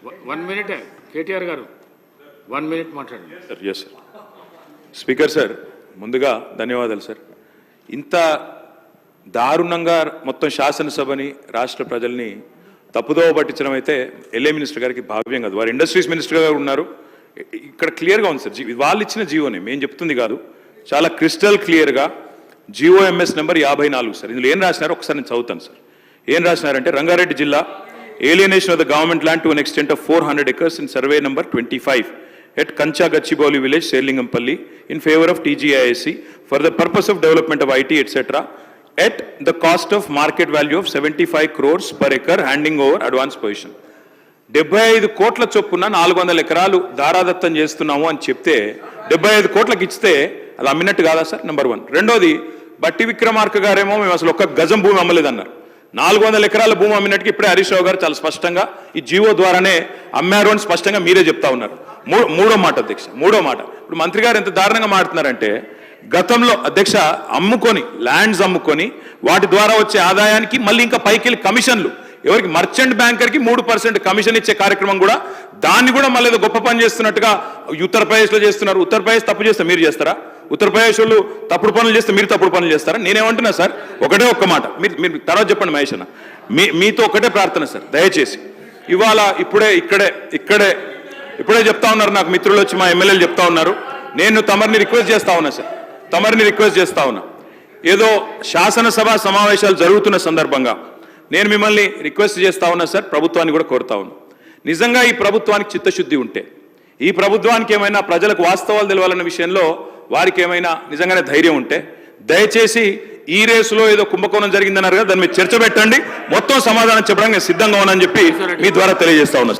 1 minute KTR గారు 1 minute మాట్లాడండి sir. Yes sir. Speaker sir, ముందుగా ధన్యవాదాలు సార్. ఇంత దారుణంగా మొత్తం శాసనసభని రాష్ట్ర ప్రజల్ని తప్పుదోవ పట్టించడం అయితే ఎల్ఏ మినిస్టర్ గారికి భావ్యం కాదు. వారు ఇండస్ట్రీస్ మినిస్టర్ గారు ఉన్నారు. ఇక్కడ క్లియర్గా ఉంది సార్, వాళ్ళు ఇచ్చిన జీవోనే మేము చెప్తుంది కాదు, చాలా క్రిస్టల్ క్లియర్గా GOMS నెంబర్ 54 సార్. ఇందులో ఏం రాసినారో ఒకసారి నేను చదువుతాను సార్. ఏం రాసినారంటే, రంగారెడ్డి జిల్లా alienation of the government land to an extent of 400 acres in survey number 25 at Kancha Gachibowli village, Serlingampalli, in favor of TGISC for the purpose of development of IT, etc. at the cost of market value of 75 crores per acre, handing over advance position. 75 కోట్ల చొప్పున 400 ఎకరాలు దారాదత్తం చేస్తున్నాము అని చెప్తే 75 కోట్లకి ఇస్తే అది అమ్మినట్టు కాదా సార్? నెంబర్ 1. రెండోది, బట్టి విక్రమార్క గారేమో మేము అసలు ఒక్క గజం భూమి అమ్మలేదన్నారు. 400 ఎకరాల భూమి అమ్మినట్టుగా ఇప్పుడే హరీష్ రావు గారు చాలా స్పష్టంగా ఈ జీవో ద్వారానే అమ్మారు అని స్పష్టంగా మీరే చెప్తా ఉన్నారు. మూడో మాట అధ్యక్ష, మూడో మాట, ఇప్పుడు మంత్రి గారు ఎంత దారుణంగా మాట్లాడుతున్నారంటే, గతంలో అధ్యక్ష అమ్ముకొని ల్యాండ్స్ అమ్ముకొని వాటి ద్వారా వచ్చే ఆదాయానికి మళ్ళీ ఇంకా పైకి వెళ్ళి కమిషన్లు, ఎవరికి మర్చెంట్ బ్యాంకర్కి 3% కమిషన్ ఇచ్చే కార్యక్రమం కూడా, దాన్ని కూడా మళ్ళీ ఏదో గొప్ప పని చేస్తున్నట్టుగా ఉత్తరప్రదేశ్లో చేస్తున్నారు. ఉత్తరప్రదేశ్ తప్పు చేస్తే మీరు చేస్తారా? ఉత్తరప్రదేశ్ వాళ్ళు తప్పుడు పనులు చేస్తే మీరు తప్పుడు పనులు చేస్తారా? నేనేమంటున్నా సార్, ఒకటే ఒక్క మాట, మీరు తర్వాత చెప్పండి మహేష్ అన్న, మీతో ఒకటే ప్రార్థన సార్, దయచేసి ఇవాళ ఇప్పుడే చెప్తా ఉన్నారు నాకు మిత్రులు వచ్చి, మా ఎమ్మెల్యేలు చెప్తా ఉన్నారు, నేను తమరిని రిక్వెస్ట్ చేస్తా ఉన్నా సార్, తమరిని రిక్వెస్ట్ చేస్తా ఉన్నా, ఏదో శాసనసభ సమావేశాలు జరుగుతున్న సందర్భంగా నేను మిమ్మల్ని రిక్వెస్ట్ చేస్తా ఉన్నా సార్, ప్రభుత్వాన్ని కూడా కోరుతా ఉన్నా, నిజంగా ఈ ప్రభుత్వానికి చిత్తశుద్ధి ఉంటే, ఈ ప్రభుత్వానికి ఏమైనా ప్రజలకు వాస్తవాలు తెలవాలన్న విషయంలో వారికి ఏమైనా నిజంగానే ధైర్యం ఉంటే, దయచేసి ఈ రేసులో ఏదో కుంభకోణం జరిగిందన్నారు కదా, దాని మీద చర్చ పెట్టండి, మొత్తం సమాధానం చెప్పడానికి నేను సిద్ధంగా ఉన్నానని చెప్పి మీ ద్వారా తెలియజేస్తా ఉన్నా.